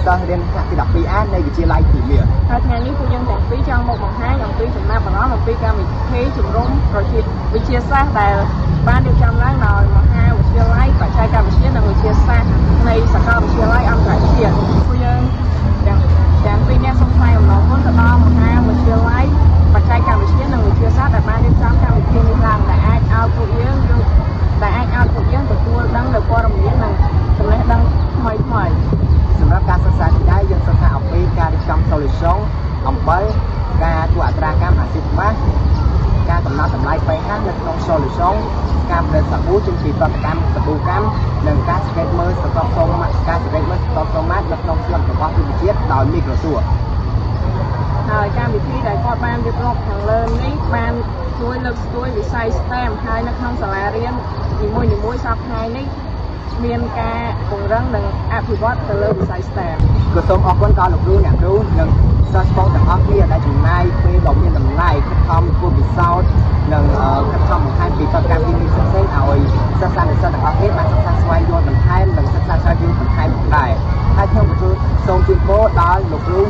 សិស្សរៀនថ្នាក់ទី 12A នៃវិទ្យាល័យភូមិន្ទ ហើយថ្ងៃនេះពួកយើងទាំងពីរចង់មកបង្ហាញអំពីចំណាប់អារម្មណ៍អំពីកម្មវិធីជំរុំប្រជាវិទ្យាសាស្ត្រដែលបានរៀបចំឡើងដោយមហាវិទ្យាល័យបច្ចេកវិទ្យានិងវិទ្យាសាស្ត្រនៃសាកលវិទ្យាល័យអន្តរជាតិពួកយើងទាំងពីរនាក់សូមថ្លែងអំណរគុណទៅដល់មហាវិទ្យាល័យបច្ចេកវិទ្យានិងវិទ្យាសាស្ត្រដែលបានរៀបចំកម្មវិធីនេះឡើងដែលអាចឲ្យពួកយើងទទួលដឹងនូវព័ត៌មាននិងចំណេះដឹងថ្មីៗ សម្រាប់ការសិក្សាទីដែរយើងសិក្សាអំពីការរៀបចំ solution អំបិលការធ្វើអត្រាកម្មអាស៊ីតម៉ាស់ការកំណត់តម្លៃ pH នៅក្នុង solution ការផលិតសាប៊ូចេញពីប្រតិកម្មសាប៊ូកម្មនិងការសង្កេតមើលសកលសូម៉ាត់ការសង្កេតមើលសកលសូម៉ាត់នៅក្នុងផ្លឹករបស់វិទ្យាជាតិដោយមីក្រូសូហើយកម្មវិធីដែលគាត់បានរៀបរាប់ខាងលើនេះបានជួយលើកស្ទួយវិស័យ STEM ហើយនៅក្នុងសាលារៀននីមួយៗសប្តាហ៍នេះមានការពង្រឹងនិងអភិវឌ្ឍទៅលើវិស័យ STEM ក៏សូមអរគុណដល់លោកគ្រូអ្នកគ្រូនិងសិស្សបងទាំងអស់គ្នាដែលចំណាយពេលដ៏មានតម្លៃខិតខំធ្វើពិសោធន៍និងខិតខំបង្ហាញពីបទកម្មវិធីផ្សេងៗឲ្យសិស្សនិស្សិតទាំងអស់គ្នាបានសិក្សាស្វែងយល់បន្ថែមនិងសិក្សាស្រាវជ្រាវបន្ថែមផងដែរហើយខ្ញុំក៏សូមជូនពរដល់លោកគ្រូ